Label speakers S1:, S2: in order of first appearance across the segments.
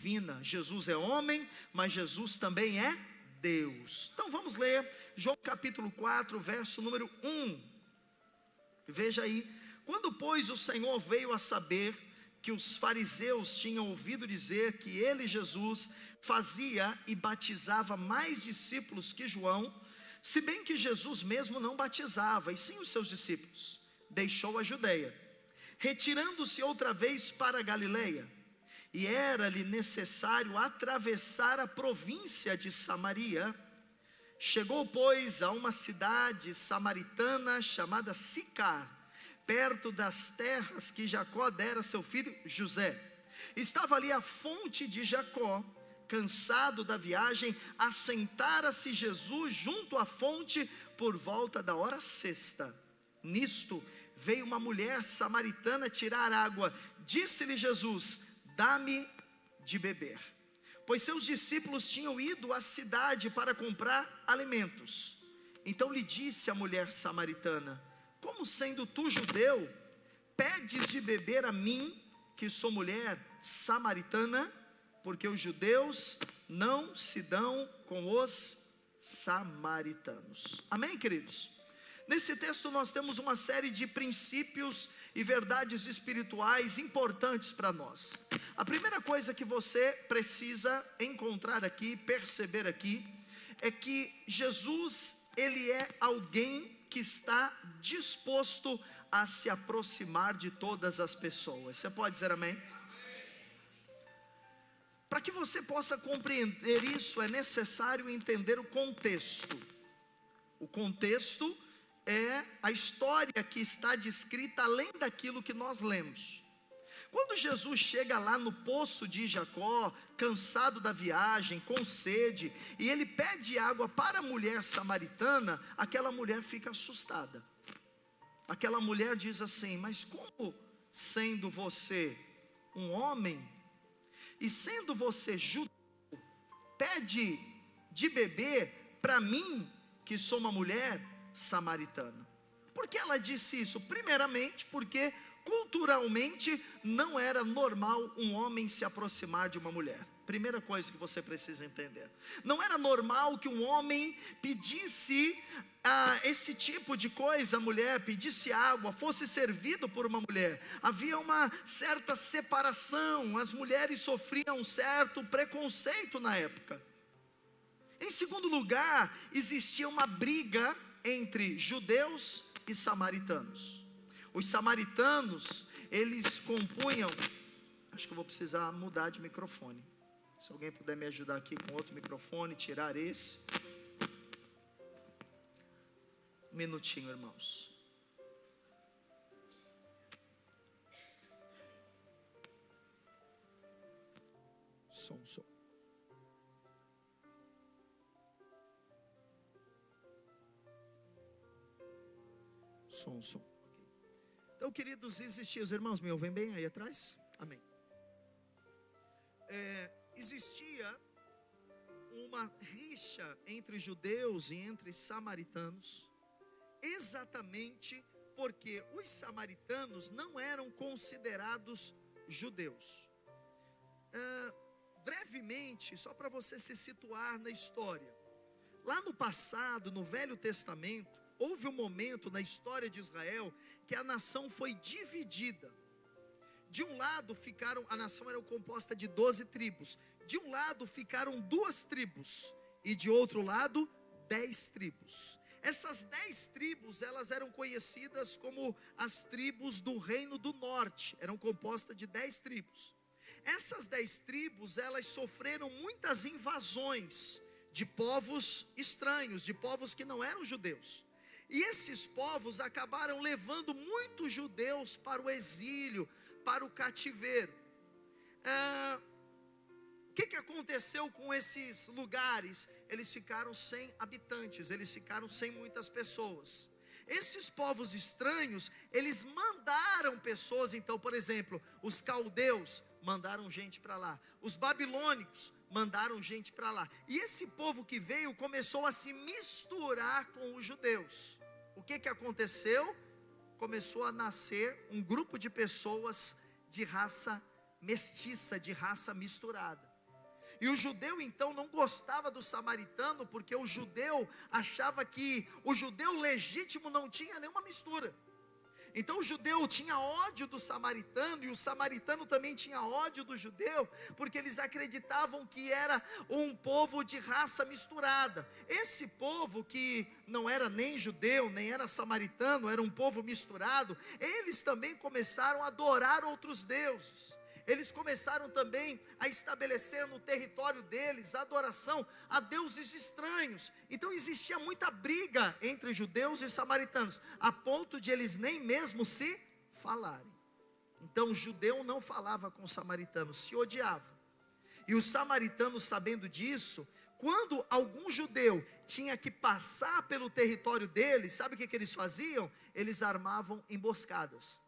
S1: divina. Jesus é homem, mas Jesus também é Deus. Então vamos ler João capítulo 4, verso número 1. Veja aí: quando pois o Senhor veio a saber que os fariseus tinham ouvido dizer que ele, Jesus, fazia e batizava mais discípulos que João, se bem que Jesus mesmo não batizava, e sim os seus discípulos, deixou a Judeia, retirando-se outra vez para a Galileia, e era-lhe necessário atravessar a província de Samaria. Chegou, pois, a uma cidade samaritana chamada Sicar, perto das terras que Jacó dera a seu filho José. Estava ali a fonte de Jacó. Cansado da viagem, assentara-se Jesus junto à fonte por volta da hora sexta. Nisto veio uma mulher samaritana tirar água. Disse-lhe Jesus: dá-me de beber. Pois seus discípulos tinham ido à cidade para comprar alimentos. Então lhe disse a mulher samaritana: como sendo tu judeu, pedes de beber a mim, que sou mulher samaritana? Porque os judeus não se dão com os samaritanos. Amém, queridos? Nesse texto nós temos uma série de princípios e verdades espirituais importantes para nós. A primeira coisa que você precisa encontrar aqui, perceber aqui, é que Jesus, ele é alguém que está disposto a se aproximar de todas as pessoas. Você pode dizer amém? Para que você possa compreender isso, é necessário entender o contexto. O contexto é a história que está descrita além daquilo que nós lemos. Quando Jesus chega lá no poço de Jacó, cansado da viagem, com sede, e ele pede água para a mulher samaritana, aquela mulher fica assustada. Aquela mulher diz assim: mas como sendo você um homem, e sendo você judeu, pede de beber para mim, que sou uma mulher samaritana? Por que ela disse isso? Primeiramente porque culturalmente não era normal um homem se aproximar de uma mulher. Primeira coisa que você precisa entender: não era normal que um homem pedisse esse tipo de coisa à mulher, pedisse água, fosse servido por uma mulher. Havia uma certa separação, as mulheres sofriam um certo preconceito na época. Em segundo lugar, existia uma briga entre judeus e samaritanos. Os samaritanos, eles compunham, acho que eu vou precisar mudar de microfone. Se alguém puder me ajudar aqui com outro microfone, tirar esse. Um minutinho, irmãos. Som. Som. Okay. Então, queridos, existia, os irmãos me ouvem bem aí atrás? Amém. Existia uma rixa entre judeus e entre samaritanos, exatamente porque os samaritanos não eram considerados judeus. Brevemente, só para você se situar na história, lá no passado, no Velho Testamento, houve um momento na história de Israel que a nação foi dividida. De um lado ficaram, a nação era composta de 12 tribos. De um lado ficaram 2 tribos e de outro lado 10 tribos. Essas 10 tribos, elas eram conhecidas como as tribos do Reino do Norte. Eram compostas de 10 tribos. Essas 10 tribos, elas sofreram muitas invasões de povos estranhos, de povos que não eram judeus. E esses povos acabaram levando muitos judeus para o exílio, para o cativeiro. O que aconteceu com esses lugares? Eles ficaram sem habitantes, eles ficaram sem muitas pessoas. Esses povos estranhos, eles mandaram pessoas. Então, por exemplo, os caldeus mandaram gente para lá, os babilônicos mandaram gente para lá, e esse povo que veio começou a se misturar com os judeus. O que aconteceu? Começou a nascer um grupo de pessoas de raça mestiça, de raça misturada. E o judeu então não gostava do samaritano, porque o judeu achava que o judeu legítimo não tinha nenhuma mistura. Então o judeu tinha ódio do samaritano, e o samaritano também tinha ódio do judeu, porque eles acreditavam que era um povo de raça misturada. Esse povo que não era nem judeu, nem era samaritano, era um povo misturado, eles também começaram a adorar outros deuses. Eles começaram também a estabelecer no território deles a adoração a deuses estranhos. Então existia muita briga entre judeus e samaritanos, a ponto de eles nem mesmo se falarem. Então o judeu não falava com o samaritano, se odiava. E os samaritanos, sabendo disso, quando algum judeu tinha que passar pelo território deles, sabe o que eles faziam? Eles armavam emboscadas,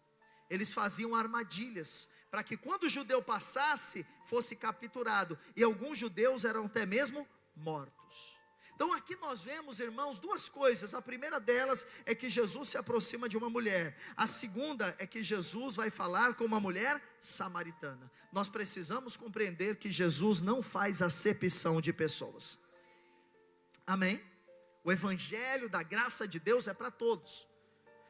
S1: eles faziam armadilhas, para que quando o judeu passasse, fosse capturado. E alguns judeus eram até mesmo mortos. Então aqui nós vemos, irmãos, duas coisas. A primeira delas é que Jesus se aproxima de uma mulher. A segunda é que Jesus vai falar com uma mulher samaritana. Nós precisamos compreender que Jesus não faz acepção de pessoas. Amém? O evangelho da graça de Deus é para todos.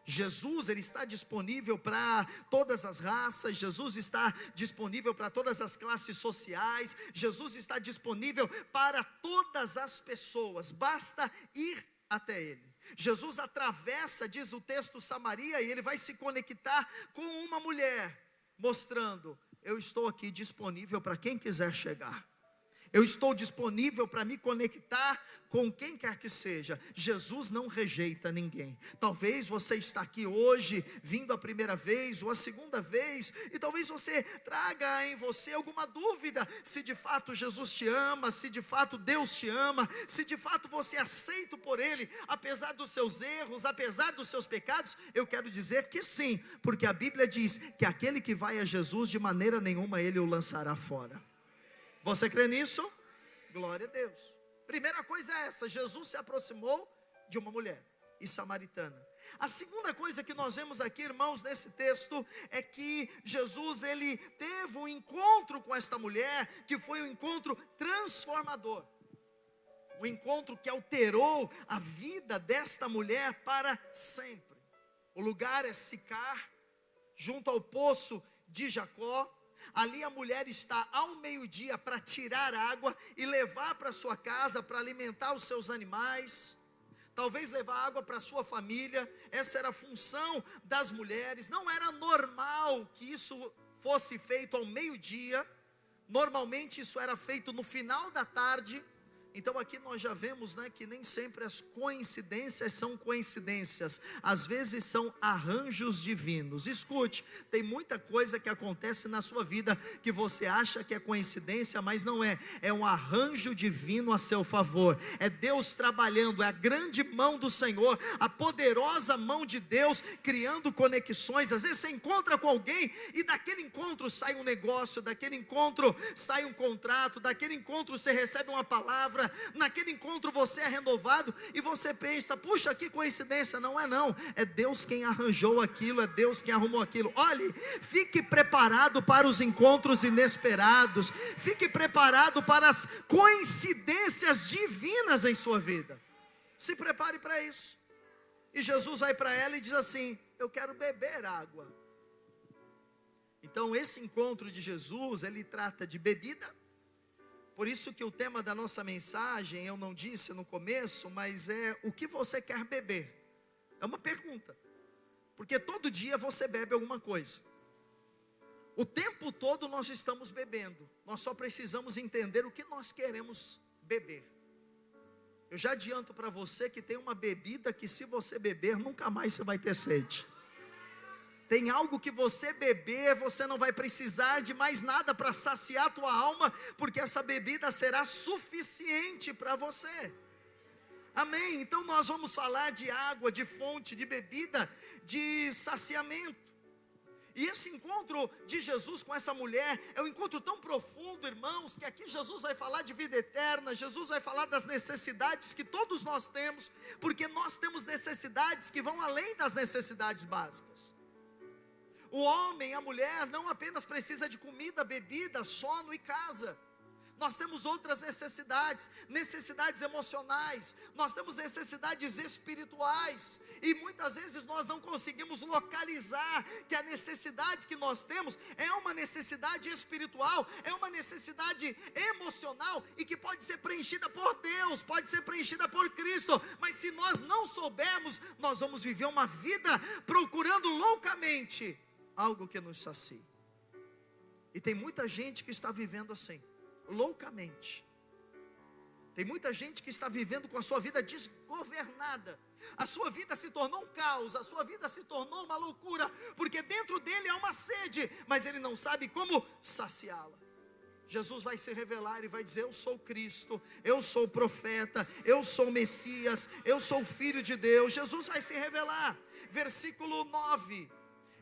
S1: Jesus, ele está disponível para todas as raças. Jesus está disponível para todas as classes sociais. Jesus está disponível para todas as pessoas, basta ir até ele. Jesus atravessa, diz o texto, Samaria, e ele vai se conectar com uma mulher, mostrando: eu estou aqui disponível para quem quiser chegar. Eu estou disponível para me conectar com quem quer que seja. Jesus não rejeita ninguém. Talvez você está aqui hoje, vindo a primeira vez ou a segunda vez, e talvez você traga em você alguma dúvida, se de fato Jesus te ama, se de fato Deus te ama, se de fato você é aceito por Ele, apesar dos seus erros, apesar dos seus pecados. Eu quero dizer que sim, porque a Bíblia diz que aquele que vai a Jesus, de maneira nenhuma Ele o lançará fora. Você crê nisso? Glória a Deus. Primeira coisa é essa: Jesus se aproximou de uma mulher e samaritana. A segunda coisa que nós vemos aqui, irmãos, nesse texto, é que Jesus, ele teve um encontro com esta mulher, que foi um encontro transformador. Um encontro que alterou a vida desta mulher para sempre. O lugar é Sicar, junto ao poço de Jacó. Ali a mulher está ao meio-dia para tirar água e levar para sua casa, para alimentar os seus animais, talvez levar água para sua família. Essa era a função das mulheres. Não era normal que isso fosse feito ao meio-dia, normalmente isso era feito no final da tarde. Então aqui nós já vemos, que nem sempre as coincidências são coincidências, às vezes são arranjos divinos. Escute, tem muita coisa que acontece na sua vida que você acha que é coincidência, mas não é. É um arranjo divino a seu favor. É Deus trabalhando, é a grande mão do Senhor, a poderosa mão de Deus criando conexões. Às vezes você encontra com alguém e daquele encontro sai um negócio, daquele encontro sai um contrato, daquele encontro você recebe uma palavra, naquele encontro você é renovado, e você pensa: puxa, que coincidência. Não é não, é Deus quem arranjou aquilo, é Deus quem arrumou aquilo. Olhe, fique preparado para os encontros inesperados, fique preparado para as coincidências divinas em sua vida. Se prepare para isso. E Jesus vai para ela e diz assim: eu quero beber água. Então esse encontro de Jesus, ele trata de bebida. Por isso que o tema da nossa mensagem, eu não disse no começo, mas é: o que você quer beber? É uma pergunta, porque todo dia você bebe alguma coisa. O tempo todo nós estamos bebendo, nós só precisamos entender o que nós queremos beber. Eu já adianto para você que tem uma bebida que, se você beber, nunca mais você vai ter sede. Tem algo que você beber, você não vai precisar de mais nada para saciar a tua alma, porque essa bebida será suficiente para você. Amém? Então nós vamos falar de água, de fonte, de bebida, de saciamento. E esse encontro de Jesus com essa mulher é um encontro tão profundo, irmãos, que aqui Jesus vai falar de vida eterna. Jesus vai falar das necessidades que todos nós temos, porque nós temos necessidades que vão além das necessidades básicas. O homem, a mulher, não apenas precisa de comida, bebida, sono e casa. nós temos outras necessidades, necessidades emocionais, nós temos necessidades espirituais, e muitas vezes nós não conseguimos localizar que a necessidade que nós temos é uma necessidade espiritual, é uma necessidade emocional, e que pode ser preenchida por Deus, pode ser preenchida por Cristo, mas se nós não soubermos, nós vamos viver uma vida procurando loucamente algo que nos sacie. E tem muita gente que está vivendo assim, loucamente. Tem muita gente que está vivendo com a sua vida desgovernada. A sua vida se tornou um caos, a sua vida se tornou uma loucura, porque dentro dele há uma sede, mas ele não sabe como saciá-la. Jesus vai se revelar e vai dizer: eu sou Cristo, eu sou profeta, eu sou Messias, eu sou Filho de Deus. Jesus vai se revelar. Versículo 9.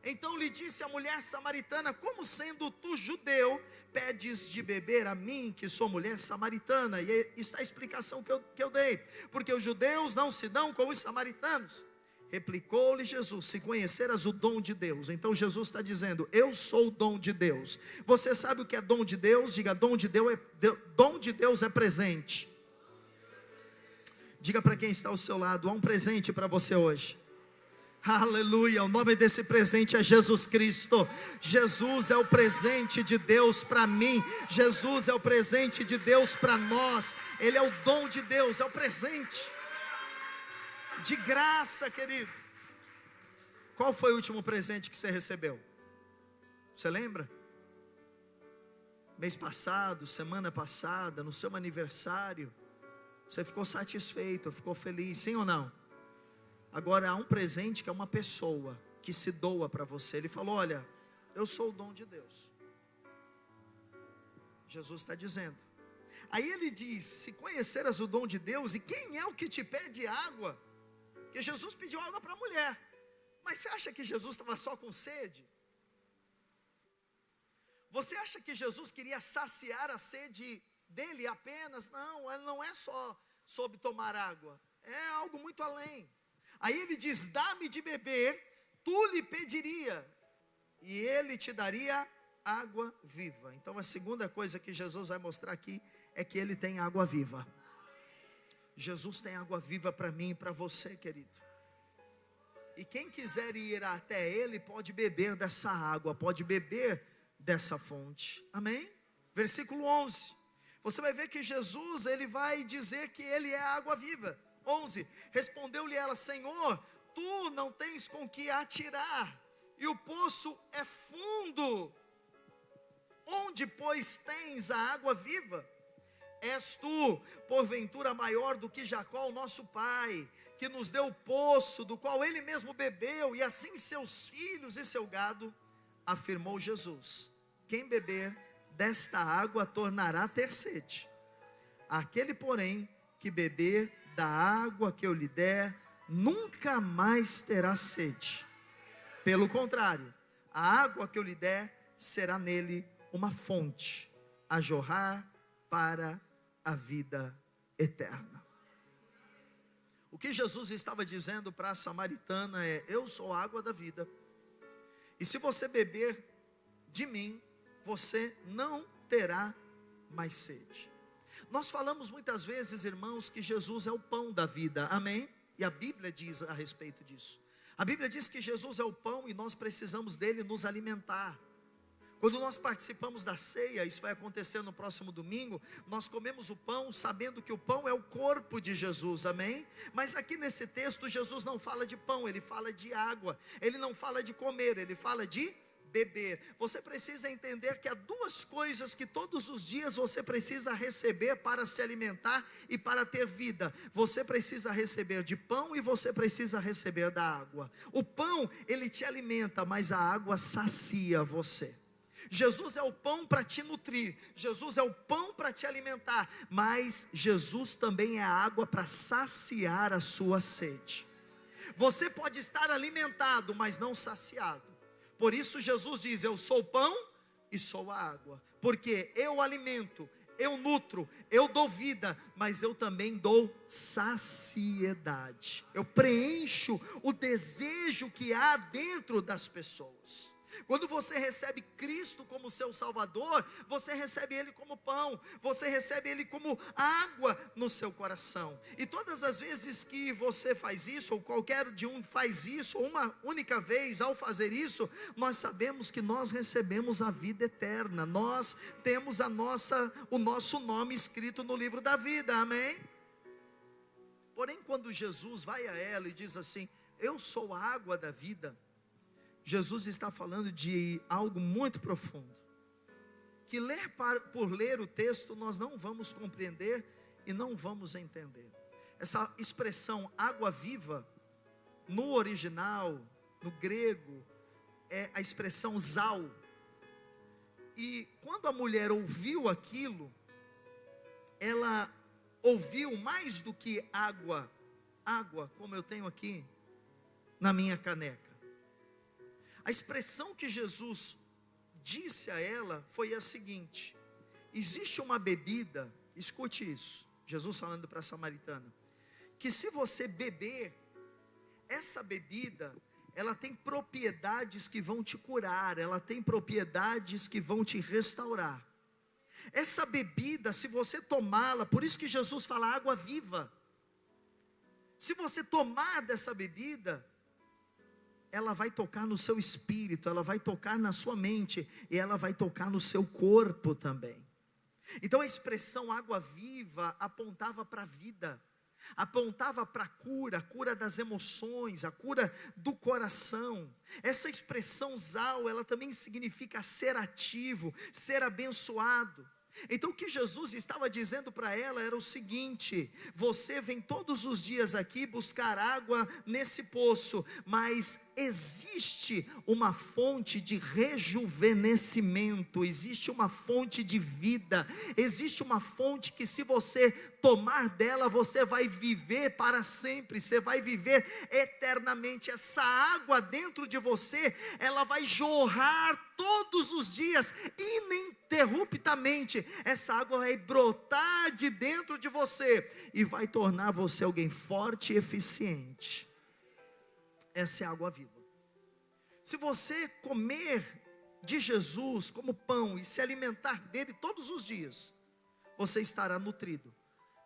S1: Então lhe disse a mulher samaritana: como sendo tu judeu, pedes de beber a mim, que sou mulher samaritana? E aí está a explicação que eu dei: porque os judeus não se dão com os samaritanos. Replicou-lhe Jesus: se conheceras o dom de Deus. Então Jesus está dizendo: eu sou o dom de Deus. Você sabe o que é dom de Deus? Diga: dom de Deus é presente. Diga para quem está ao seu lado: há um presente para você hoje. Aleluia, o nome desse presente é Jesus Cristo. Jesus é o presente de Deus para mim. Jesus é o presente de Deus para nós. Ele é o dom de Deus, é o presente de graça, querido. Qual foi o último presente que você recebeu? Você lembra? Mês passado, semana passada, no seu aniversário, você ficou satisfeito, ficou feliz, sim ou não? Agora há um presente que é uma pessoa que se doa para você. Ele falou: olha, eu sou o dom de Deus. Jesus está dizendo. Aí ele diz: se conheceras o dom de Deus, e quem é o que te pede água? Porque Jesus pediu água para a mulher. Mas você acha que Jesus estava só com sede? Você acha que Jesus queria saciar a sede dele apenas? Não, não é só sobre tomar água, é algo muito além. Aí ele diz: dá-me de beber, tu lhe pediria, e ele te daria água viva. Então a segunda coisa que Jesus vai mostrar aqui é que ele tem água viva. Jesus tem água viva para mim e para você, querido. E quem quiser ir até ele pode beber dessa água, pode beber dessa fonte. Amém? Versículo 11. Você vai ver que Jesus, ele vai dizer que ele é a água viva. 11, respondeu-lhe ela: Senhor, tu não tens com que atirar, e o poço é fundo, onde pois tens a água viva? És tu, porventura, maior do que Jacó, o nosso pai, que nos deu o poço, do qual ele mesmo bebeu, e assim seus filhos e seu gado? Afirmou Jesus: quem beber desta água tornará a ter sede. Aquele, porém, que beber da água que eu lhe der, nunca mais terá sede. Pelo contrário, a água que eu lhe der será nele uma fonte a jorrar para a vida eterna. O que Jesus estava dizendo para a samaritana é: eu sou a água da vida, e se você beber de mim, você não terá mais sede. Nós falamos muitas vezes, irmãos, que Jesus é o pão da vida, amém? E a Bíblia diz a respeito disso. A Bíblia diz que Jesus é o pão e nós precisamos dele nos alimentar. Quando nós participamos da ceia, isso vai acontecer no próximo domingo, nós comemos o pão sabendo que o pão é o corpo de Jesus, amém? Mas aqui nesse texto Jesus não fala de pão, ele fala de água. Ele não fala de comer, ele fala de beber. Você precisa entender que há duas coisas que todos os dias você precisa receber para se alimentar e para ter vida. Você precisa receber de pão e você precisa receber da água. O pão, ele te alimenta, mas a água sacia você. Jesus é o pão para te nutrir, Jesus é o pão para te alimentar, mas Jesus também é a água para saciar a sua sede. Você pode estar alimentado, mas não saciado. Por isso Jesus diz: eu sou o pão e sou a água, porque eu alimento, eu nutro, eu dou vida, mas eu também dou saciedade. Eu preencho o desejo que há dentro das pessoas. Quando você recebe Cristo como seu Salvador, você recebe Ele como pão, você recebe Ele como água no seu coração. E todas as vezes que você faz isso, ou qualquer de um faz isso, ou uma única vez ao fazer isso, nós sabemos que nós recebemos a vida eterna, nós temos o nosso nome escrito no livro da vida, amém? Porém, quando Jesus vai a ela e diz assim: eu sou a água da vida, Jesus está falando de algo muito profundo, que por ler o texto nós não vamos compreender e não vamos entender. Essa expressão água viva, no original, no grego, é a expressão zal. E quando a mulher ouviu aquilo, ela ouviu mais do que água, como eu tenho aqui na minha caneca. A expressão que Jesus disse a ela foi a seguinte: existe uma bebida, escute isso, Jesus falando para a samaritana, que se você beber, essa bebida, ela tem propriedades que vão te curar, ela tem propriedades que vão te restaurar. Essa bebida, se você tomá-la, por isso que Jesus fala água viva, se você tomar dessa bebida, ela vai tocar no seu espírito, ela vai tocar na sua mente, e ela vai tocar no seu corpo também. Então a expressão água viva apontava para a vida, apontava para a cura das emoções, a cura do coração. Essa expressão zal, ela também significa ser ativo, ser abençoado. Então o que Jesus estava dizendo para ela era o seguinte: você vem todos os dias aqui buscar água nesse poço, mas existe uma fonte de rejuvenescimento, existe uma fonte de vida, existe uma fonte que se você tomar dela, você vai viver para sempre, você vai viver eternamente. Essa água dentro de você, ela vai jorrar todos os dias, ininterruptamente. Essa água vai brotar de dentro de você, e vai tornar você alguém forte e eficiente. Essa é a água viva. Se você comer de Jesus como pão, e se alimentar dele todos os dias, você estará nutrido.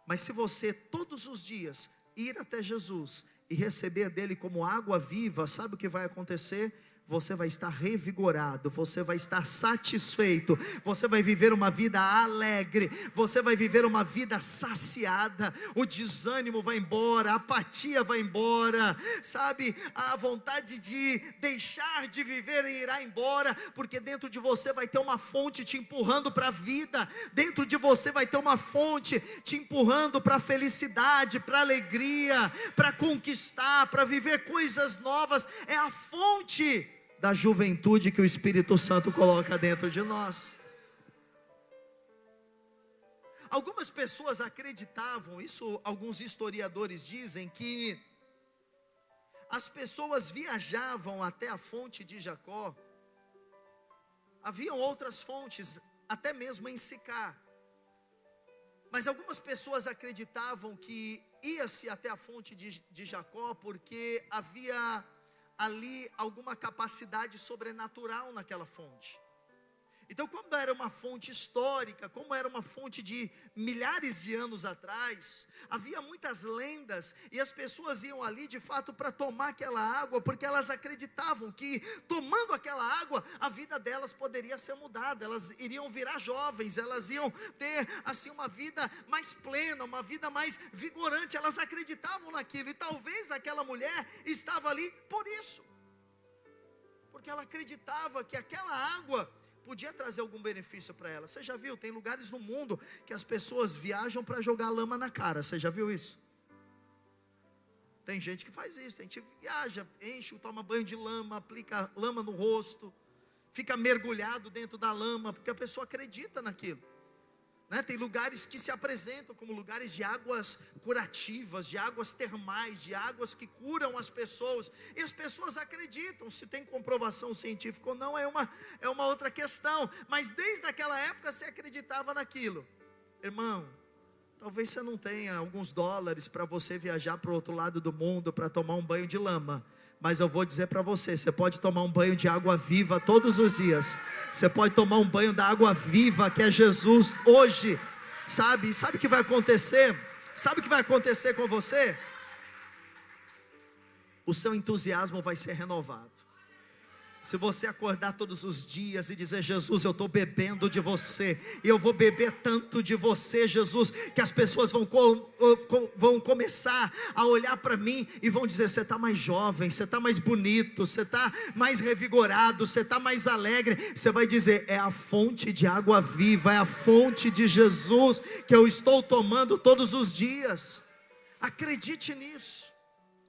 S1: Mas se você todos os dias ir até Jesus e receber dele como água viva, sabe o que vai acontecer? Você vai estar revigorado, você vai estar satisfeito, você vai viver uma vida alegre, você vai viver uma vida saciada, o desânimo vai embora, a apatia vai embora, sabe, a vontade de deixar de viver irá embora, porque dentro de você vai ter uma fonte te empurrando para a vida, dentro de você vai ter uma fonte te empurrando para a felicidade, para a alegria, para conquistar, para viver coisas novas. É a fonte da juventude que o Espírito Santo coloca dentro de nós. Algumas pessoas acreditavam, isso alguns historiadores dizem, que as pessoas viajavam até a fonte de Jacó. Haviam outras fontes, até mesmo em Sicar, mas algumas pessoas acreditavam que ia-se até a fonte de Jacó porque havia ali alguma capacidade sobrenatural naquela fonte. Então, como era uma fonte histórica, como era uma fonte de milhares de anos atrás, havia muitas lendas, e as pessoas iam ali de fato para tomar aquela água, porque elas acreditavam que tomando aquela água, a vida delas poderia ser mudada, elas iriam virar jovens, elas iam ter assim uma vida mais plena, uma vida mais vigorante. Elas acreditavam naquilo, e talvez aquela mulher estava ali por isso, porque ela acreditava que aquela água podia trazer algum benefício para ela. Você já viu, tem lugares no mundo que as pessoas viajam para jogar lama na cara, você já viu isso? Tem gente que faz isso, tem gente que viaja, enche, toma banho de lama, aplica lama no rosto, fica mergulhado dentro da lama, porque a pessoa acredita naquilo. Tem lugares que se apresentam como lugares de águas curativas, de águas termais, de águas que curam as pessoas, e as pessoas acreditam. Se tem comprovação científica ou não é uma outra questão, mas desde aquela época se acreditava naquilo. Irmão, talvez você não tenha alguns dólares para você viajar para o outro lado do mundo para tomar um banho de lama, Mas eu vou dizer para você, você pode tomar um banho de água viva todos os dias. Você pode tomar um banho da água viva que é Jesus hoje. Sabe o que vai acontecer? Sabe o que vai acontecer com você? O seu entusiasmo vai ser renovado. Se você acordar todos os dias e dizer: Jesus, eu estou bebendo de você, e eu vou beber tanto de você, Jesus, que as pessoas vão começar a olhar para mim e vão dizer: você está mais jovem, você está mais bonito, você está mais revigorado, você está mais alegre. Você vai dizer: é a fonte de água viva, é a fonte de Jesus que eu estou tomando todos os dias. Acredite nisso,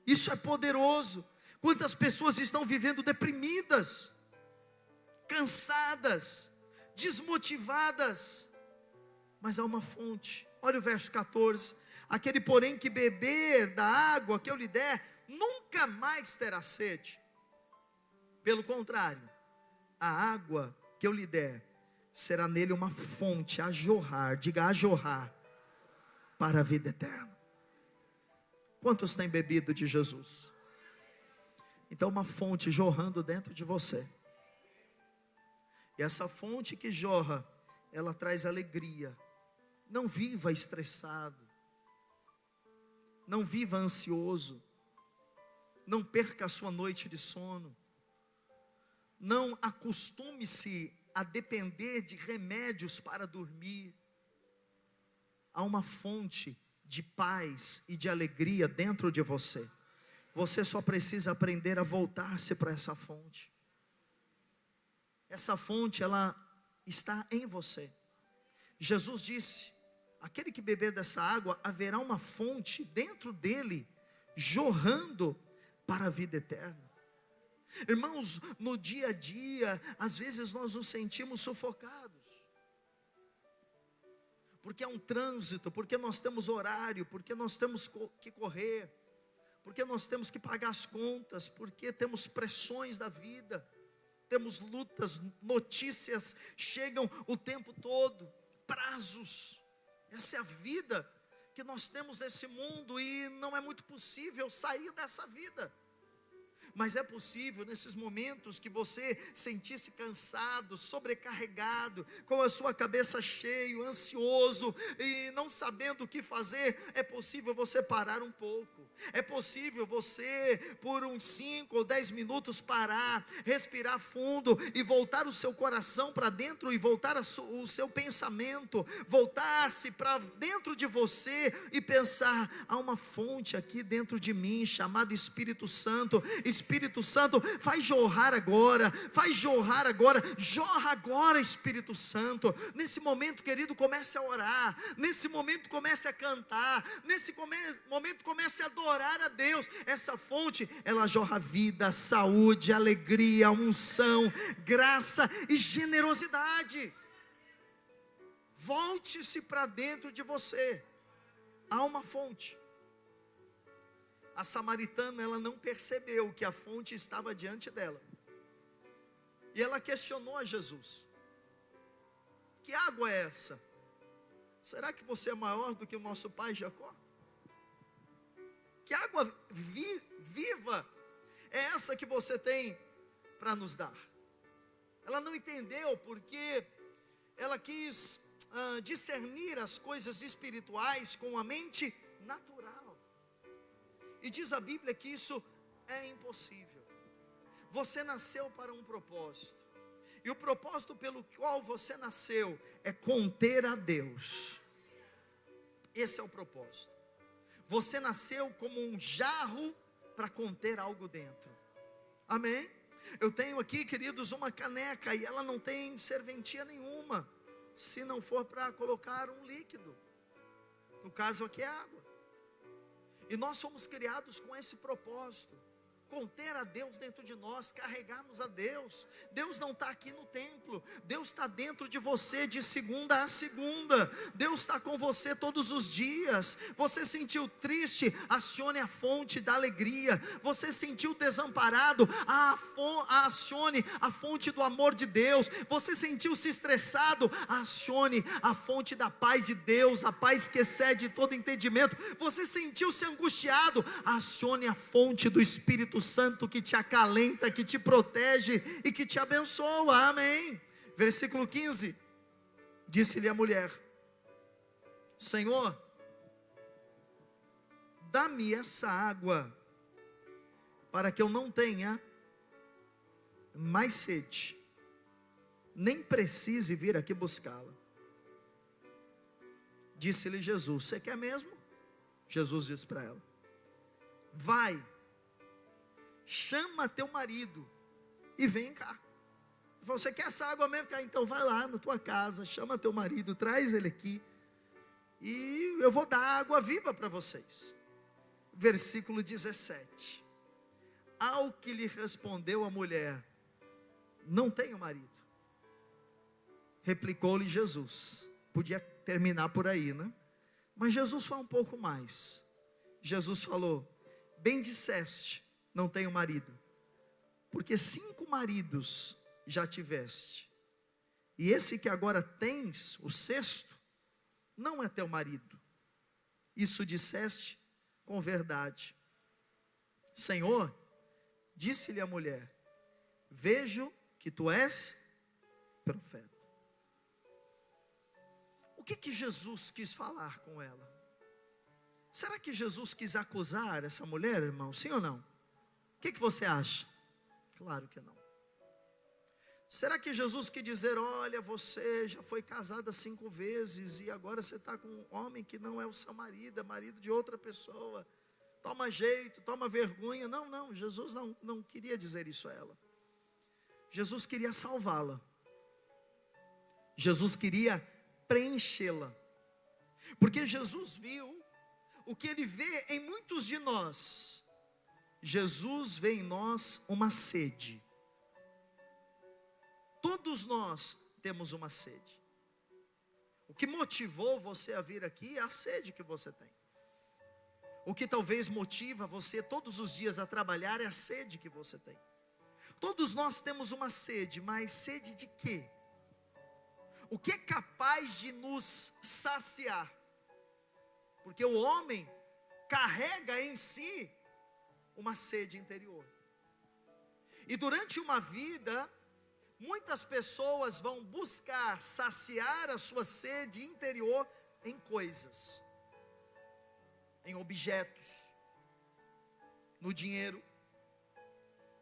S1: isso é poderoso. Quantas pessoas estão vivendo deprimidas, cansadas, desmotivadas, mas há uma fonte. Olha o verso 14: aquele porém que beber da água que eu lhe der, nunca mais terá sede. Pelo contrário, a água que eu lhe der, será nele uma fonte a jorrar, diga a jorrar, para a vida eterna. Quantos têm bebido de Jesus? Então uma fonte jorrando dentro de você. E essa fonte que jorra, ela traz alegria. Não viva estressado. Não viva ansioso. Não perca a sua noite de sono. Não acostume-se a depender de remédios para dormir. Há uma fonte de paz e de alegria dentro de você. Você só precisa aprender a voltar-se para essa fonte. Essa fonte, ela está em você. Jesus disse: aquele que beber dessa água, haverá uma fonte dentro dele, jorrando para a vida eterna. Irmãos, no dia a dia, às vezes nós nos sentimos sufocados. Porque é um trânsito, porque nós temos horário, porque nós temos que correr, porque nós temos que pagar as contas, porque temos pressões da vida, temos lutas, notícias chegam o tempo todo, prazos. Essa é a vida que nós temos nesse mundo, e não é muito possível sair dessa vida. Mas é possível nesses momentos que você sentisse cansado, sobrecarregado, com a sua cabeça cheia, ansioso e não sabendo o que fazer, é possível você parar um pouco. É possível você, por uns 5 ou 10 minutos, parar, respirar fundo e voltar o seu coração para dentro, e voltar o seu pensamento, voltar-se para dentro de você e pensar: há uma fonte aqui dentro de mim chamada Espírito Santo. Espírito Santo, faz jorrar agora, jorra agora, Espírito Santo. Nesse momento, querido, comece a orar, nesse momento comece a cantar, nesse momento comece a adorar a Deus. Essa fonte, ela jorra vida, saúde, alegria, unção, graça e generosidade. Volte-se para dentro de você. Há uma fonte. A samaritana, ela não percebeu que a fonte estava diante dela, e ela questionou a Jesus: que água é essa? Será que você é maior do que o nosso pai Jacó? Que água viva é essa que você tem para nos dar? Ela não entendeu, porque ela quis discernir as coisas espirituais com a mente natural. E diz a Bíblia que isso é impossível. Você nasceu para um propósito, e o propósito pelo qual você nasceu é conter a Deus. Esse é o propósito. Você nasceu como um jarro para conter algo dentro. Amém? Eu tenho aqui, queridos, uma caneca, e ela não tem serventia nenhuma, se não for para colocar um líquido. No caso aqui é água. E nós somos criados com esse propósito: conter a Deus dentro de nós, carregarmos a Deus. Deus não está aqui no templo, Deus está dentro de você de segunda a segunda. Deus está com você todos os dias. Você sentiu triste? Acione a fonte da alegria. Você sentiu desamparado? Acione a fonte do amor de Deus. Você sentiu-se estressado? Acione a fonte da paz de Deus, a paz que excede todo entendimento. Você sentiu-se angustiado? Acione a fonte do Espírito Espírito Santo que te acalenta, que te protege e que te abençoa. Amém. Versículo 15. Disse-lhe a mulher: Senhor, dá-me essa água, para que eu não tenha mais sede, nem precise vir aqui buscá-la. Disse-lhe Jesus: Você quer mesmo? Jesus disse para ela: Vai, chama teu marido e vem cá. Você quer essa água mesmo? Então vai lá na tua casa, chama teu marido, traz ele aqui, e eu vou dar água viva para vocês. Versículo 17. Ao que lhe respondeu a mulher: Não tenho marido. Replicou-lhe Jesus. Podia terminar por aí, né? Mas Jesus foi um pouco mais. Jesus falou: Bem disseste, não tenho marido, porque 5 maridos já tiveste, e esse que agora tens, o 6º, não é teu marido. Isso disseste com verdade. Senhor, disse-lhe a mulher: Vejo que tu és profeta. O que Jesus quis falar com ela? Será que Jesus quis acusar essa mulher, irmão? Sim ou não? O que você acha? Claro que não. Será que Jesus quis dizer: olha, você já foi casada 5 vezes e agora você está com um homem que não é o seu marido, é marido de outra pessoa, toma jeito, toma vergonha? Não, Jesus não queria dizer isso a ela. Jesus queria salvá-la. Jesus queria preenchê-la, porque Jesus viu o que Ele vê em muitos de nós. Jesus vê em nós uma sede. Todos nós temos uma sede. O que motivou você a vir aqui é a sede que você tem. O que talvez motiva você todos os dias a trabalhar é a sede que você tem. Todos nós temos uma sede, mas sede de quê? O que é capaz de nos saciar? Porque o homem carrega em si uma sede interior. E durante uma vida, muitas pessoas vão buscar saciar a sua sede interior em coisas, em objetos, no dinheiro,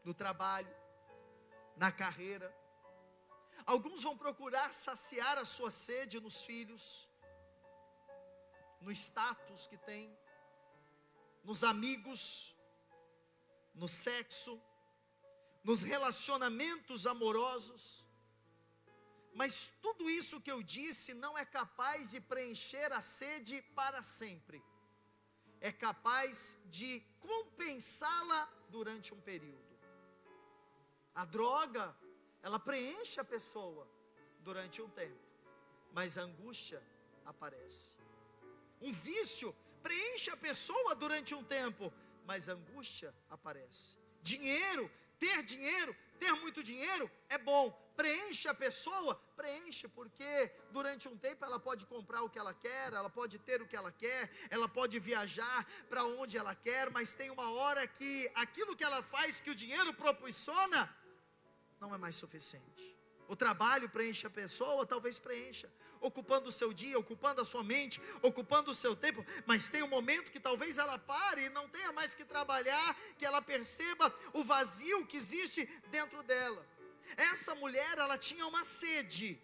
S1: no trabalho, na carreira. Alguns vão procurar saciar a sua sede nos filhos, no status que tem, nos amigos, no sexo, nos relacionamentos amorosos. Mas tudo isso que eu disse não é capaz de preencher a sede para sempre. É capaz de compensá-la durante um período. A droga, ela preenche a pessoa durante um tempo, mas a angústia aparece. Um vício preenche a pessoa durante um tempo, mas a angústia aparece. Dinheiro, ter muito dinheiro é bom, preenche a pessoa, preenche, porque durante um tempo ela pode comprar o que ela quer, ela pode ter o que ela quer, ela pode viajar para onde ela quer, mas tem uma hora que aquilo que ela faz, que o dinheiro proporciona, não é mais suficiente. O trabalho preenche a pessoa, talvez preencha, ocupando o seu dia, ocupando a sua mente, ocupando o seu tempo, mas tem um momento que talvez ela pare e não tenha mais que trabalhar, que ela perceba o vazio que existe dentro dela. Essa mulher, ela tinha uma sede,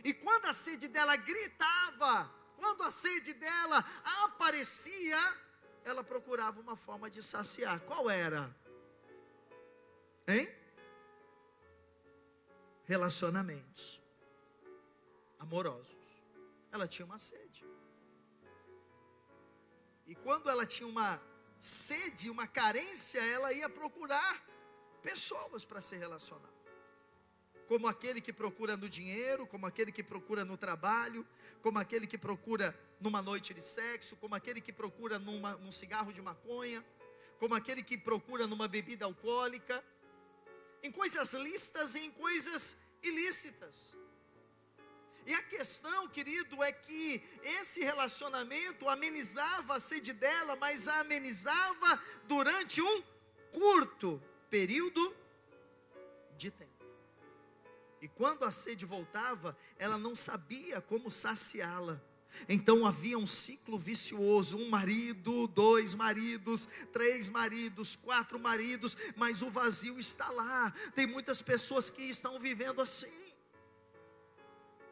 S1: e quando a sede dela gritava, quando a sede dela aparecia, ela procurava uma forma de saciar. Qual era? Relacionamentos amorosos. Ela tinha uma sede. E quando ela tinha uma sede, uma carência, ela ia procurar pessoas para se relacionar. Como aquele que procura no dinheiro, como aquele que procura no trabalho, como aquele que procura numa noite de sexo, como aquele que procura num cigarro de maconha, como aquele que procura numa bebida alcoólica, em coisas lícitas e em coisas ilícitas. E a questão, querido, é que esse relacionamento amenizava a sede dela, mas a amenizava durante um curto período de tempo. E quando a sede voltava, ela não sabia como saciá-la. Então havia um ciclo vicioso, 1 marido, 2 maridos, 3 maridos, 4 maridos, mas o vazio está lá. Tem muitas pessoas que estão vivendo assim.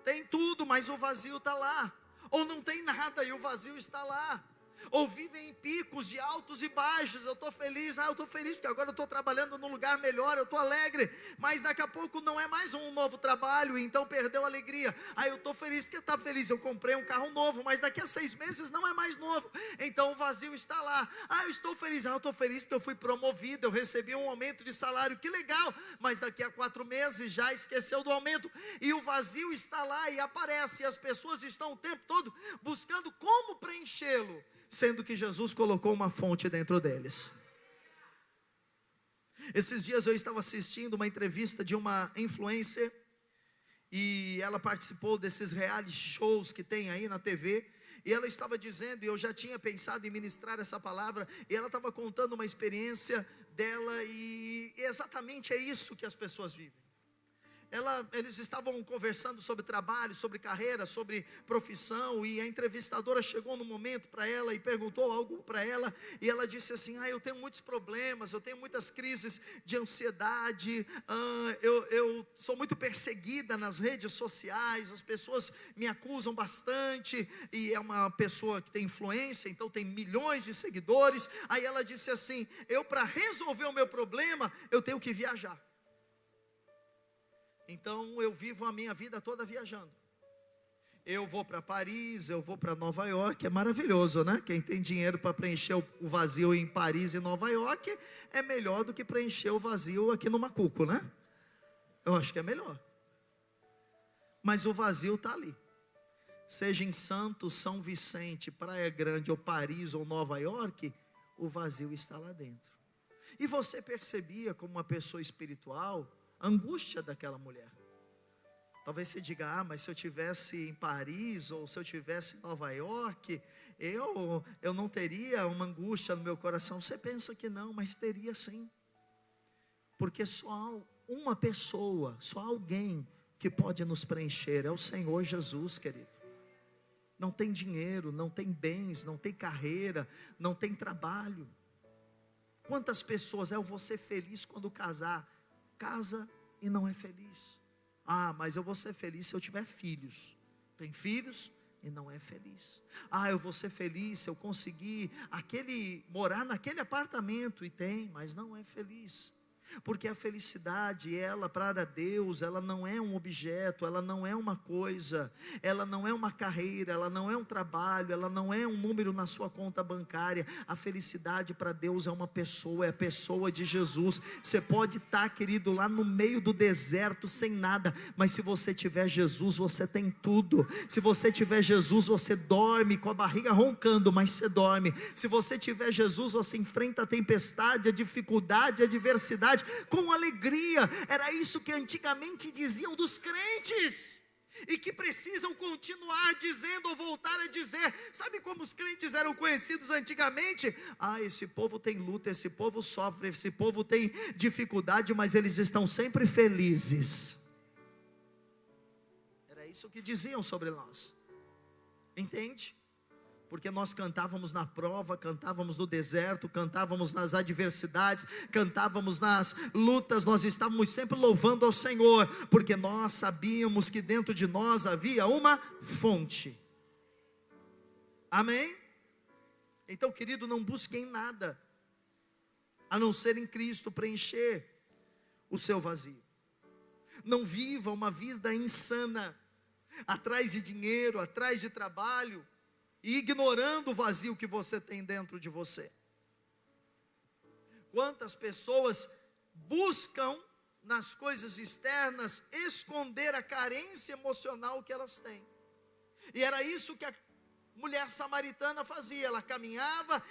S1: Tem tudo, mas o vazio está lá. Ou não tem nada e o vazio está lá. Ou vivem em picos de altos e baixos. Eu estou feliz, eu estou feliz porque agora eu estou trabalhando num lugar melhor, eu estou alegre, mas daqui a pouco não é mais um novo trabalho, então perdeu a alegria. Eu estou feliz porque está feliz, eu comprei um carro novo, mas daqui a 6 meses não é mais novo, então o vazio está lá. Eu estou feliz, eu estou feliz porque eu fui promovido, eu recebi um aumento de salário, que legal, mas daqui a 4 meses já esqueceu do aumento, e o vazio está lá e aparece, e as pessoas estão o tempo todo buscando como preenchê-lo, sendo que Jesus colocou uma fonte dentro deles. Esses dias eu estava assistindo uma entrevista de uma influencer, e ela participou desses reality shows que tem aí na TV, e ela estava dizendo, e eu já tinha pensado em ministrar essa palavra, e ela estava contando uma experiência dela, e exatamente é isso que as pessoas vivem. Eles estavam conversando sobre trabalho, sobre carreira, sobre profissão, e a entrevistadora chegou no momento para ela e perguntou algo para ela, e ela disse assim: eu tenho muitos problemas, eu tenho muitas crises de ansiedade, eu sou muito perseguida nas redes sociais, as pessoas me acusam bastante, e é uma pessoa que tem influência, então tem milhões de seguidores. Aí ela disse assim: para resolver o meu problema, eu tenho que viajar. Então eu vivo a minha vida toda viajando. Eu vou para Paris, eu vou para Nova York, é maravilhoso, né? Quem tem dinheiro para preencher o vazio em Paris e Nova York, é melhor do que preencher o vazio aqui no Macuco, né? Eu acho que é melhor. Mas o vazio está ali. Seja em Santos, São Vicente, Praia Grande, ou Paris, ou Nova York, o vazio está lá dentro. E você percebia, como uma pessoa espiritual, a angústia daquela mulher. Talvez você diga: mas se eu tivesse em Paris, ou se eu tivesse em Nova York, eu não teria uma angústia no meu coração. Você pensa que não, mas teria sim. Porque só há uma pessoa, só há alguém que pode nos preencher, é o Senhor Jesus, querido. Não tem dinheiro, não tem bens, não tem carreira, não tem trabalho. Quantas pessoas, eu vou ser feliz quando casar, casa e não é feliz. Mas eu vou ser feliz se eu tiver filhos. Tem filhos e não é feliz. Eu vou ser feliz se eu conseguir morar naquele apartamento, e tem, mas não é feliz. Porque a felicidade, ela para Deus, ela não é um objeto, ela não é uma coisa, ela não é uma carreira, ela não é um trabalho, ela não é um número na sua conta bancária. A felicidade para Deus é uma pessoa, é a pessoa de Jesus. Você pode estar, querido, lá no meio do deserto sem nada, mas se você tiver Jesus, você tem tudo. Se você tiver Jesus, você dorme com a barriga roncando, mas você dorme. Se você tiver Jesus, você enfrenta a tempestade, a dificuldade, a adversidade com alegria. Era isso que antigamente diziam dos crentes, e que precisam continuar dizendo, ou voltar a dizer. Sabe como os crentes eram conhecidos antigamente? Esse povo tem luta, esse povo sofre, esse povo tem dificuldade, mas eles estão sempre felizes. Era isso que diziam sobre nós. Entende? Porque nós cantávamos na prova, cantávamos no deserto, cantávamos nas adversidades, cantávamos nas lutas, nós estávamos sempre louvando ao Senhor, porque nós sabíamos que dentro de nós havia uma fonte. Amém? Então, querido, não busque em nada, a não ser em Cristo, preencher o seu vazio. Não viva uma vida insana, atrás de dinheiro, atrás de trabalho, e ignorando o vazio que você tem dentro de você. Quantas pessoas buscam nas coisas externas esconder a carência emocional que elas têm. E era isso que a mulher samaritana fazia. Ela caminhava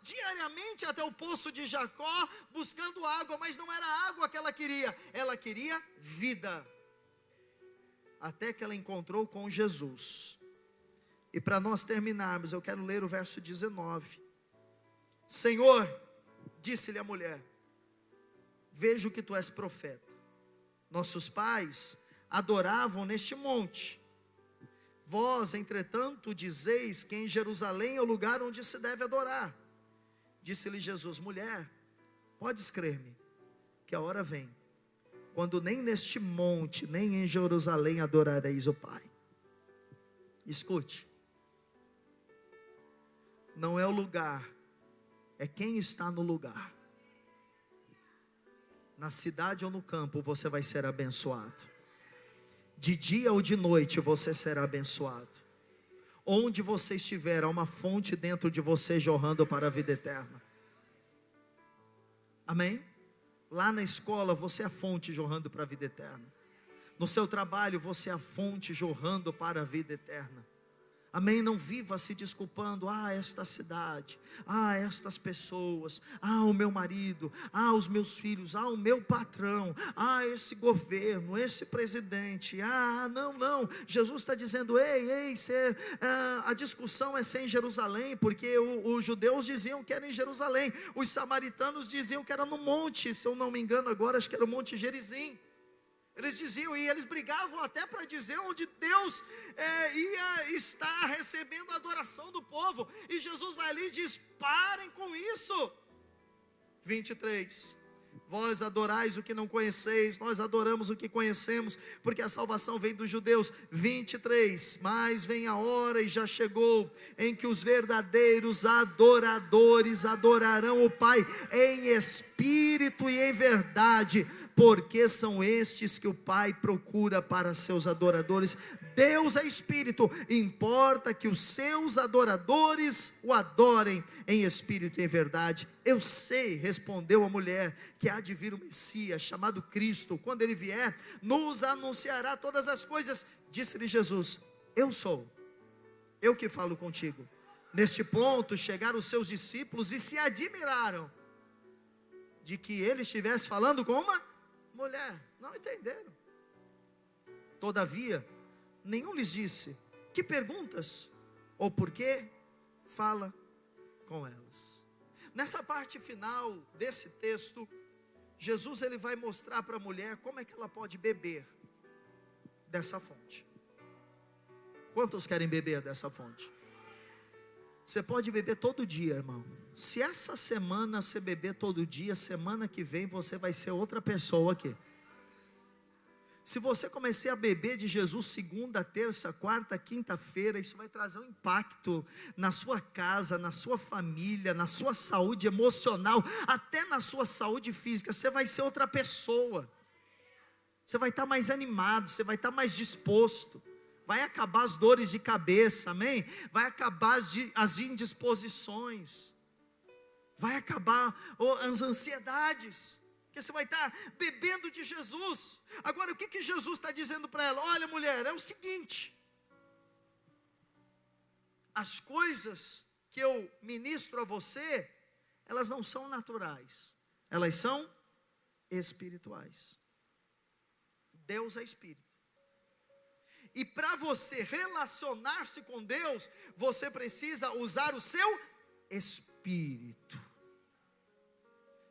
S1: diariamente até o poço de Jacó, buscando água, mas não era água que ela queria vida. Até que ela encontrou com Jesus. E para nós terminarmos, eu quero ler o verso 19. Senhor, Disse-lhe a mulher: vejo que tu és profeta. Nossos pais adoravam neste monte. Vós, entretanto, dizeis que em Jerusalém é o lugar onde se deve adorar. Disse-lhe Jesus: mulher, podes crer-me, que a hora vem, quando nem neste monte, nem em Jerusalém adorareis o Pai. Escute, não é o lugar, é quem está no lugar. Na cidade ou no campo você vai ser abençoado. De dia ou de noite você será abençoado. Onde você estiver, há uma fonte dentro de você jorrando para a vida eterna. Amém? Lá na escola você é a fonte jorrando para a vida eterna. No seu trabalho você é a fonte jorrando para a vida eterna. Amém? Não viva se desculpando: esta cidade, estas pessoas, o meu marido, os meus filhos, o meu patrão, esse governo, esse presidente, não, Jesus está dizendo: ei, a discussão é ser em Jerusalém, porque os judeus diziam que era em Jerusalém, os samaritanos diziam que era no monte, se eu não me engano agora, acho que era o Monte Gerizim. Eles diziam, e eles brigavam até para dizer onde Deus ia estar recebendo a adoração do povo. E Jesus vai ali e diz: parem com isso. 23. Vós adorais o que não conheceis, nós adoramos o que conhecemos, porque a salvação vem dos judeus. 23. Mas vem a hora, e já chegou, em que os verdadeiros adoradores adorarão o Pai em espírito e em verdade, porque são estes que o Pai procura para seus adoradores. Deus é espírito, importa que os seus adoradores o adorem em espírito e em verdade. Eu sei, respondeu a mulher, que há de vir o Messias, chamado Cristo. Quando ele vier, nos anunciará todas as coisas. Disse-lhe Jesus: eu sou, eu que falo contigo. Neste ponto chegaram os seus discípulos e se admiraram de que ele estivesse falando com uma mulher. Não entenderam. Todavia, nenhum lhes disse: que perguntas? Ou por que fala com elas? Nessa parte final desse texto, Jesus ele vai mostrar para a mulher como é que ela pode beber dessa fonte. Quantos querem beber dessa fonte? Você pode beber todo dia, irmão. Se essa semana você beber todo dia, semana que vem você vai ser outra pessoa aqui. Se você começar a beber de Jesus segunda, terça, quarta, quinta-feira, isso vai trazer um impacto na sua casa, na sua família, na sua saúde emocional, até na sua saúde física. Você vai ser outra pessoa. Você vai estar mais animado, você vai estar mais disposto. Vai acabar as dores de cabeça, amém? Vai acabar as indisposições. Vai acabar as ansiedades. Porque você vai estar bebendo de Jesus. Agora, o que Jesus está dizendo para ela? Olha, mulher, é o seguinte: as coisas que eu ministro a você, elas não são naturais, elas são espirituais. Deus é espírito. E para você relacionar-se com Deus, você precisa usar o seu espírito.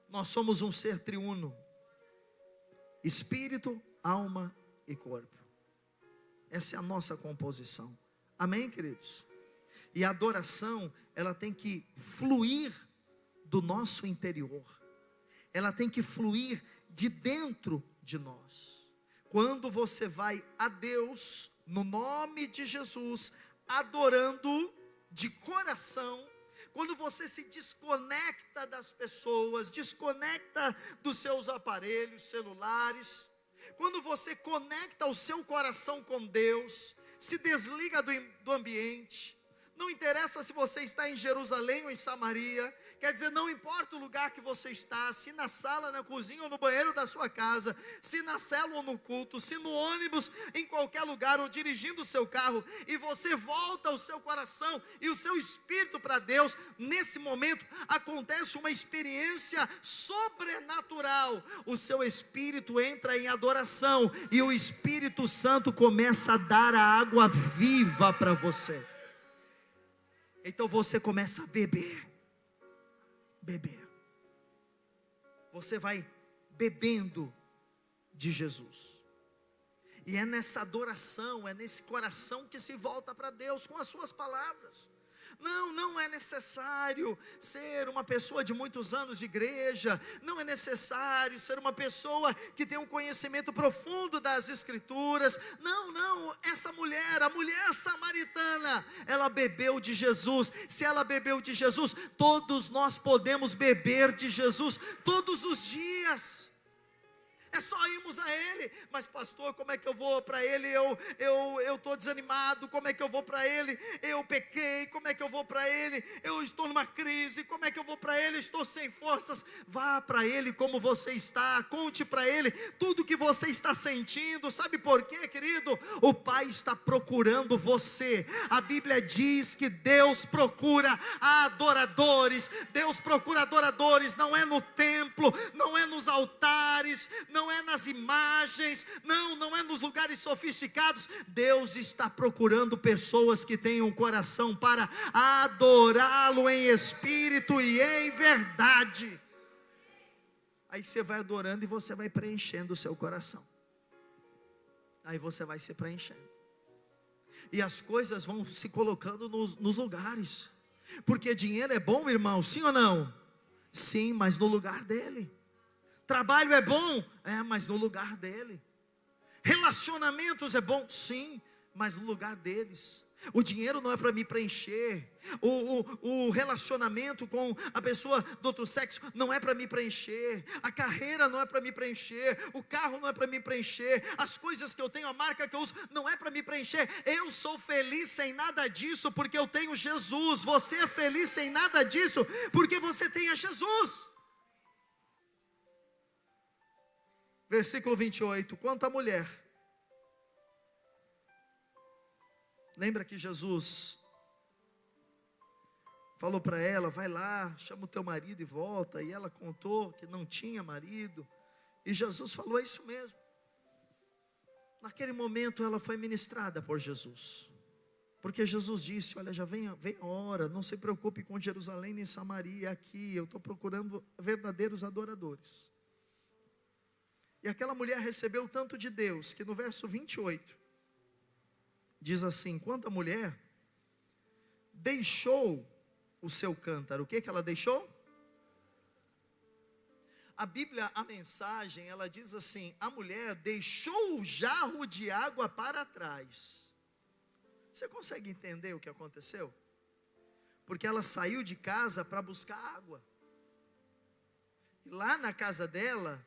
S1: Nós somos um ser triuno: espírito, alma e corpo. Essa é a nossa composição. Amém, queridos? E a adoração, ela tem que fluir do nosso interior. Ela tem que fluir de dentro de nós. Quando você vai a Deus, no nome de Jesus, adorando de coração, quando você se desconecta das pessoas, desconecta dos seus aparelhos celulares, quando você conecta o seu coração com Deus, se desliga do ambiente, não interessa se você está em Jerusalém ou em Samaria, quer dizer, não importa o lugar que você está, se na sala, na cozinha ou no banheiro da sua casa, se na célula ou no culto, se no ônibus, em qualquer lugar, ou dirigindo o seu carro, e você volta o seu coração e o seu espírito para Deus, nesse momento acontece uma experiência sobrenatural. O seu espírito entra em adoração e o Espírito Santo começa a dar a água viva para você. Então você começa a beber. você vai bebendo de Jesus. E é nessa adoração, é nesse coração que se volta para Deus com as suas palavras. Não é necessário ser uma pessoa de muitos anos de igreja, não é necessário ser uma pessoa que tem um conhecimento profundo das Escrituras. Não, essa mulher, a mulher samaritana, ela bebeu de Jesus. Se ela bebeu de Jesus, todos nós podemos beber de Jesus todos os dias. É só irmos a Ele. Mas pastor, como é que eu vou para Ele? Eu estou desanimado. Como é que eu vou para Ele? Eu pequei. Como é que eu vou para Ele? Eu estou numa crise. Como é que eu vou para Ele? Eu estou sem forças. Vá para Ele como você está. Conte para Ele tudo que você está sentindo. Sabe por quê, querido? O Pai está procurando você. A Bíblia diz que Deus procura adoradores. Deus procura adoradores. Não é no templo, não é nos altares, não é nas imagens, não é nos lugares sofisticados. Deus está procurando pessoas que tenham um coração para adorá-lo em espírito e em verdade. Aí você vai adorando e você vai preenchendo o seu coração. Aí você vai se preenchendo. E as coisas vão se colocando nos lugares. Porque dinheiro é bom, irmão, sim ou não? Sim, mas no lugar dele. Trabalho é bom? Mas no lugar dele. Relacionamentos é bom? Sim, mas no lugar deles. O dinheiro não é para me preencher. O relacionamento com a pessoa do outro sexo não é para me preencher. A carreira não é para me preencher. O carro não é para me preencher. As coisas que eu tenho, a marca que eu uso, não é para me preencher. Eu sou feliz sem nada disso porque eu tenho Jesus. Você é feliz sem nada disso porque você tem a Jesus. Versículo 28, quanto à mulher, lembra que Jesus falou para ela, vai lá, chama o teu marido e volta, e ela contou que não tinha marido, e Jesus falou, é isso mesmo. Naquele momento ela foi ministrada por Jesus, porque Jesus disse, olha, já vem a hora, não se preocupe com Jerusalém nem Samaria, aqui eu estou procurando verdadeiros adoradores. E aquela mulher recebeu tanto de Deus, que no verso 28, diz assim, quanto a mulher deixou o seu cântaro, o que ela deixou? A Bíblia, a mensagem, ela diz assim, a mulher deixou o jarro de água para trás. Você consegue entender o que aconteceu? Porque ela saiu de casa para buscar água. E lá na casa dela,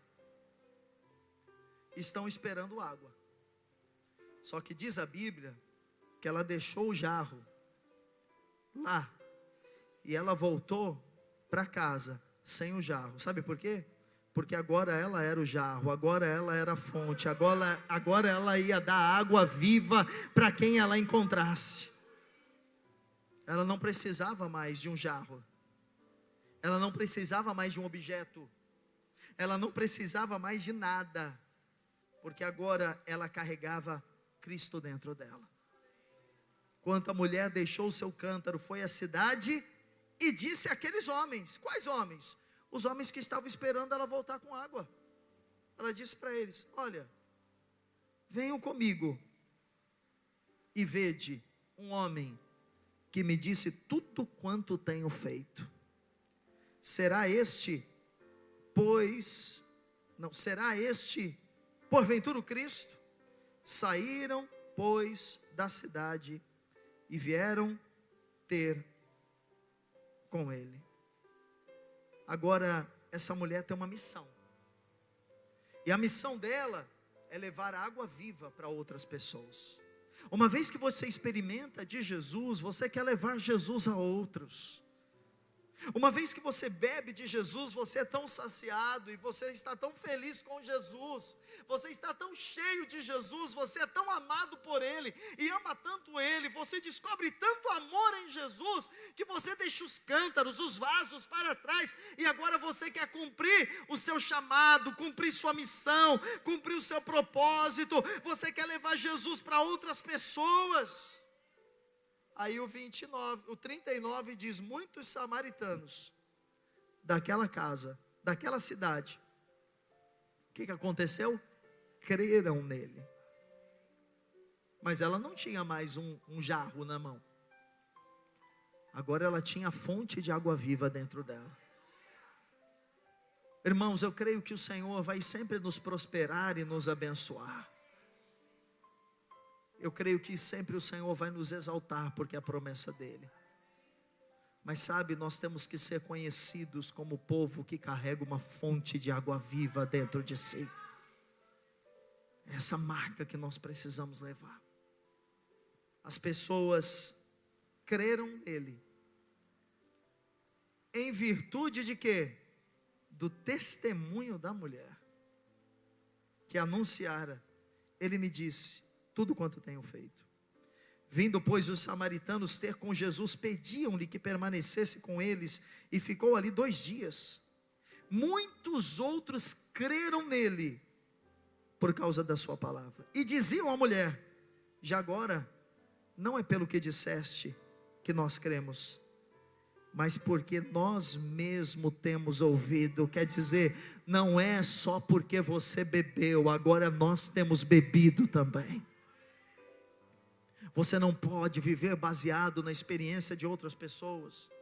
S1: estão esperando água. Só que diz a Bíblia que ela deixou o jarro lá e ela voltou para casa sem o jarro. Sabe por quê? Porque agora ela era o jarro, agora ela era a fonte, agora ela ia dar água viva para quem ela encontrasse. Ela não precisava mais de um jarro, ela não precisava mais de um objeto, ela não precisava mais de nada, porque agora ela carregava Cristo dentro dela. Quando a mulher deixou o seu cântaro, foi à cidade e disse àqueles homens, quais homens? Os homens que estavam esperando ela voltar com água. Ela disse para eles, olha, venham comigo e vede um homem que me disse tudo quanto tenho feito. Será este porventura o Cristo? Saíram, pois, da cidade e vieram ter com ele. Agora, essa mulher tem uma missão. E a missão dela é levar água viva para outras pessoas. Uma vez que você experimenta de Jesus, você quer levar Jesus a outros. Uma vez que você bebe de Jesus, você é tão saciado e você está tão feliz com Jesus, você está tão cheio de Jesus, você é tão amado por Ele e ama tanto Ele, você descobre tanto amor em Jesus, que você deixa os cântaros, os vasos para trás, e agora você quer cumprir o seu chamado, cumprir sua missão, cumprir o seu propósito, você quer levar Jesus para outras pessoas. Aí o 39 diz, muitos samaritanos daquela casa daquela cidade, o que aconteceu? Creram nele. Mas ela não tinha mais um jarro na mão. Agora ela tinha a fonte de água viva dentro dela. Irmãos, eu creio que o Senhor vai sempre nos prosperar e nos abençoar. Eu creio que sempre o Senhor vai nos exaltar, porque é a promessa dele. Mas sabe, nós temos que ser conhecidos como o povo que carrega uma fonte de água viva dentro de si. Essa marca que nós precisamos levar. As pessoas creram nele. Em virtude de quê? Do testemunho da mulher, que anunciara. Ele me disse tudo quanto tenho feito. Vindo, pois, os samaritanos ter com Jesus, pediam-lhe que permanecesse com eles, e ficou ali 2 dias. Muitos outros creram nele, por causa da sua palavra, e diziam à mulher: já agora, não é pelo que disseste que nós cremos, mas porque nós mesmos temos ouvido. Quer dizer, não é só porque você bebeu, agora nós temos bebido também. Você não pode viver baseado na experiência de outras pessoas.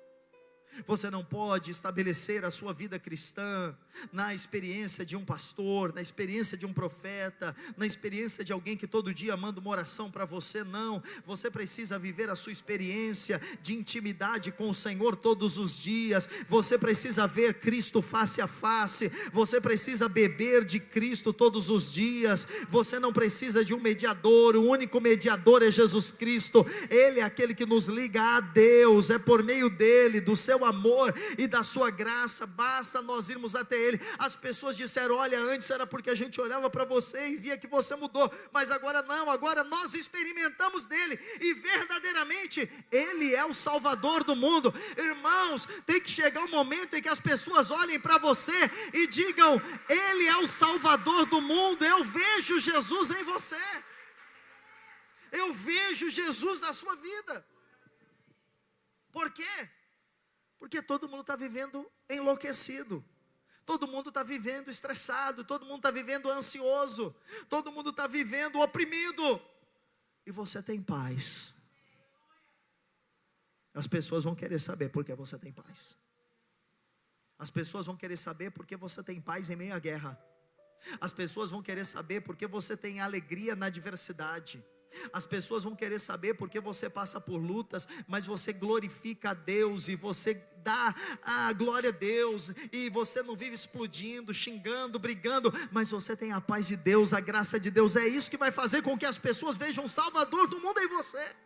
S1: Você não pode estabelecer a sua vida cristã na experiência de um pastor, na experiência de um profeta, na experiência de alguém que todo dia manda uma oração para você. Não, você precisa viver a sua experiência de intimidade com o Senhor todos os dias. Você precisa ver Cristo face a face. Você precisa beber de Cristo todos os dias. Você não precisa de um mediador. O único mediador é Jesus Cristo. Ele é aquele que nos liga a Deus. É por meio dele, do seu amor e da sua graça, basta nós irmos até ele. As pessoas disseram: olha, antes era porque a gente olhava para você e via que você mudou, mas agora não, agora nós experimentamos dele, e verdadeiramente ele é o Salvador do mundo. Irmãos, tem que chegar um momento em que as pessoas olhem para você e digam: ele é o Salvador do mundo. Eu vejo Jesus em você, eu vejo Jesus na sua vida. Por quê? Porque todo mundo está vivendo enlouquecido, todo mundo está vivendo estressado, todo mundo está vivendo ansioso, todo mundo está vivendo oprimido, e você tem paz. As pessoas vão querer saber por que você tem paz. As pessoas vão querer saber por que você tem paz em meio à guerra. As pessoas vão querer saber por que você tem alegria na adversidade. As pessoas vão querer saber porque você passa por lutas, mas você glorifica a Deus, e você dá a glória a Deus, e você não vive explodindo, xingando, brigando, mas você tem a paz de Deus, a graça de Deus. É isso que vai fazer com que as pessoas vejam o Salvador do mundo em você,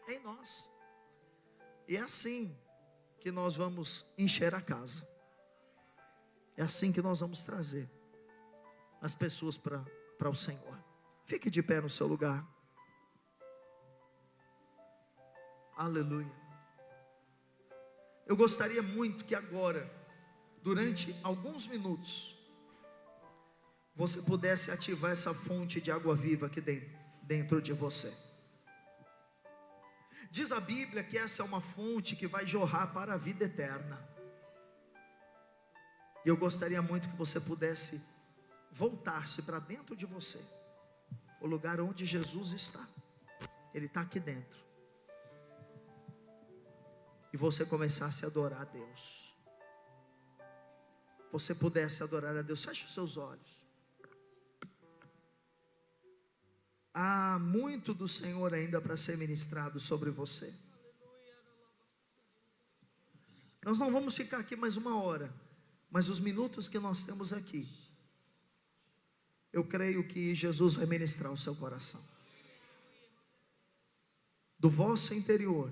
S1: em nós. E é assim que nós vamos encher a casa. É assim que nós vamos trazer as pessoas para o Senhor. Fique de pé no seu lugar. Aleluia. Eu gostaria muito que agora, durante alguns minutos, você pudesse ativar essa fonte de água viva aqui dentro de você. Diz a Bíblia que essa é uma fonte que vai jorrar para a vida eterna. E eu gostaria muito que você pudesse voltar-se para dentro de você, o lugar onde Jesus está. Ele está aqui dentro. E você começasse a adorar a Deus. Você pudesse adorar a Deus. Feche os seus olhos. Há muito do Senhor ainda para ser ministrado sobre você. Nós não vamos ficar aqui mais 1 hora, mas os minutos que nós temos aqui, eu creio que Jesus vai ministrar o seu coração. Do vosso interior